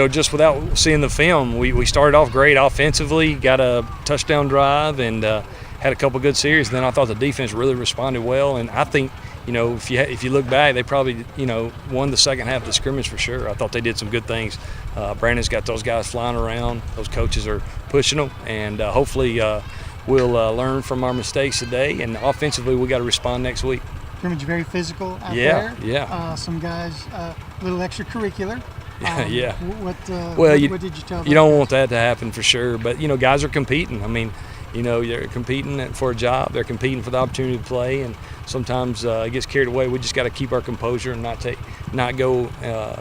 just without seeing the film, we started off great offensively, got a touchdown drive, and had a couple good series. Then I thought the defense really responded well, and I think, if you look back, they probably, won the second half of the scrimmage for sure. I thought they did some good things. Brandon's got those guys flying around. Those coaches are pushing them, and hopefully we'll learn from our mistakes today. And offensively, we got to respond next week. Scrimmage very physical out there. Yeah. Some guys a little extracurricular. Yeah. What did you tell them? You don't want that to happen for sure, but guys are competing. I mean, they're competing for a job. They're competing for the opportunity to play, and sometimes it gets carried away. We just got to keep our composure and not go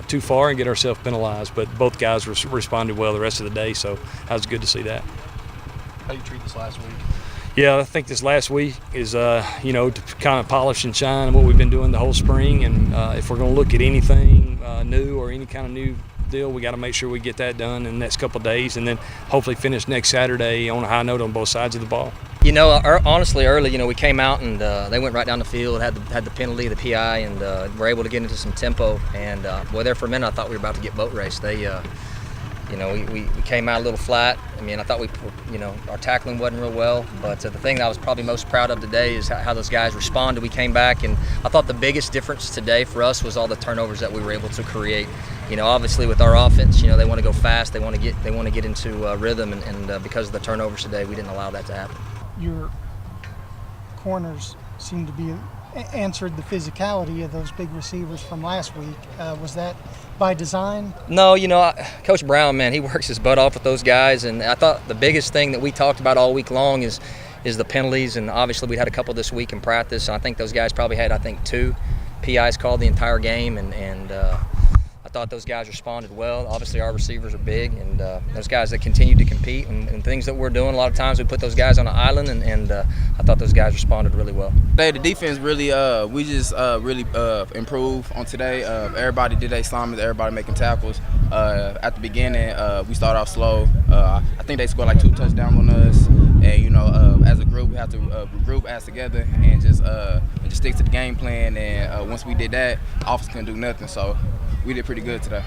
too far and get ourselves penalized. But both guys responded well the rest of the day, so that was good to see that. How you treat this last week? Yeah, I think this last week is, to kind of polish and shine what we've been doing the whole spring. And if we're going to look at anything new or any kind of new deal, we got to make sure we get that done in the next couple of days, and then hopefully finish next Saturday on a high note on both sides of the ball. Honestly, early, we came out and they went right down the field, had the penalty, the PI, and were able to get into some tempo. And there for a minute, I thought we were about to get boat raced. They, we came out a little flat. I mean, I thought our tackling wasn't real well. But the thing that I was probably most proud of today is how those guys responded. We came back, and I thought the biggest difference today for us was all the turnovers that we were able to create. Obviously with our offense, they want to go fast. They want to get into rhythm, and because of the turnovers today, we didn't allow that to happen. Your corners seem to be answered the physicality of those big receivers from last week. Was that by design? No, Coach Brown, man, he works his butt off with those guys, and I thought the biggest thing that we talked about all week long is the penalties, and obviously we had a couple this week in practice, and I think those guys probably had 2 PIs called the entire game, and I thought those guys responded well. Obviously our receivers are big, and those guys that continue to compete and things that we're doing, a lot of times we put those guys on an island, and I thought those guys responded really well. Today the defense really, we just really improved on today. Everybody did their assignments, everybody making tackles. At the beginning, we started off slow. I think they scored 2 touchdowns on us, and as a group we have to regroup as together and just stick to the game plan. And once we did that, offense couldn't do nothing. So we did pretty good today.